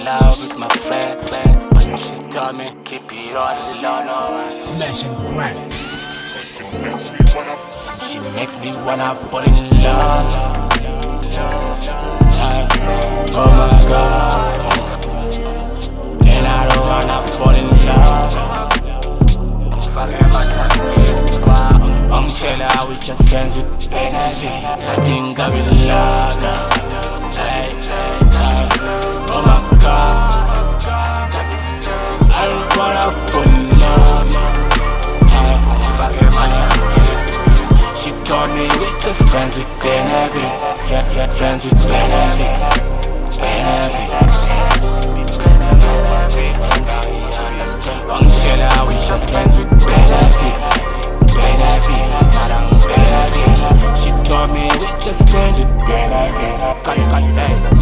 love with my friend, but she told me keep it all alone. Smash and grind. She makes me wanna fall in love. Oh my God, and I don't wanna fall in love. Forget my time, I'm chillin', we just friends with energy. I think I'm in love now. Oh my God, I don't wanna fall in love. Forget my time. She told me we just friends with benefit, friends with benefit. I'm chillin', we just friends with benefit. She told me we just friends with benefit.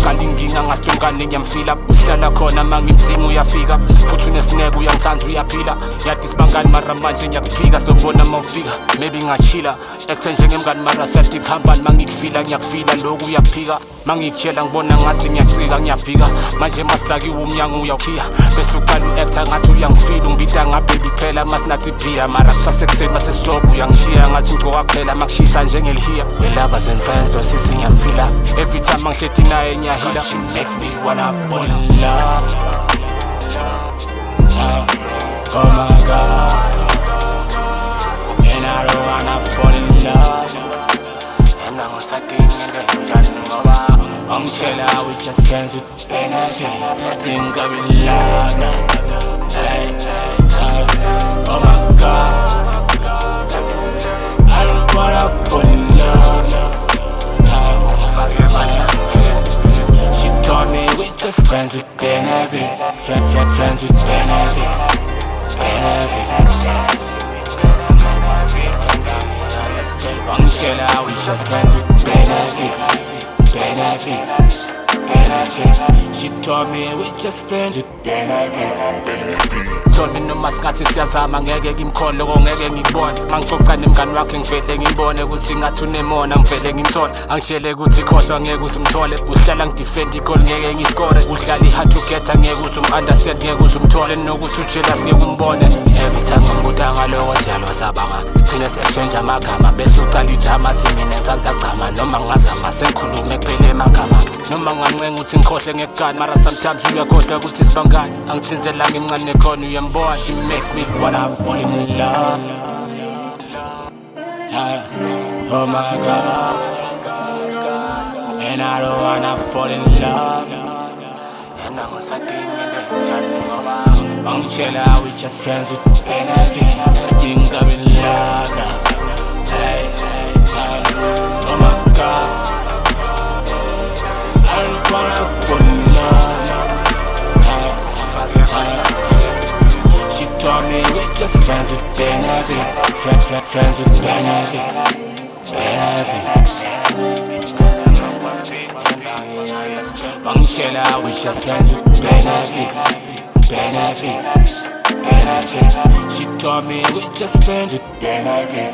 Kanti inkinga ngasitonkani ngiyamfila uhlala khona mangimthini uyafika futhi unesineke uyangithanda uyaphila yathi sibangani mara manje ngiyakuphika sobona mawufika maybe ngachila ekuthe njengemngani mara siyathi kuhambani mangikufila ngiyakufila lokhu uyakuphika mangikutshela ngibona ngathi ngiyacika ngiyavika manje masakiwe umnyango uyawukhiya bese uqala u-actor ngathi uyangifila ungibida ngababy phela masinathi bhiya mara kusasekuseni masesobo uyangishiya ngathi ugcoka kuphela makushisa njengelihiya we lovers and friends lo sisi ngiyamfila every time angihleti naye ngiyahila she makes me wanna fall in love. Oh my God, and I don't wanna fall in love. And I'm starting in the jungle ngoba I'm chillin', we just friends with energy. I think I'm in love now. Oh my God, I don't wanna fall in love. Forget my time. She told me we just friends with benefit, friends with benefit. I'm chillin', we just friends with benefit. She told me we just friends with benefit. Told me noma singathi siyazama ngeke ngimkhole ngeke ngikubone mangixoxa nemngani wakhe ngivele ngimbone ukuthi ngathi unemona ngivele ngimthole angitshele ukuthi khohlwa ngeke usumthole uhlala ngidefend igoli ngeke ngiscore udlala i-hard to get ngeke usum-understand ngeke usumthole nokuthi ujealous ngeke umbone every time ngibuda ngaloko siyalwa sabanga sigcine se-exchange amagama bese uqala ijama athi mina ngithanda gcama noma ngingazama sengikhulume kuphele emagama noma ngancenga ukuthi ngikhohle ngekugani mara sometimes uyakhohlwa ukuthi sibangani angithinzelanga imncane nekhona uyembona she makes me wanna fall in love. Oh my God, and I don't wanna fall in love. And I'm starting in the jungle. I'm chillin', we just friends with energy. I think I'm in love now. Oh my God, I don't wanna fall in love. She told me we just friends with benefit, friends with benefit. I'm chillin', we just friends with benefit. She told me we just friends with benefit.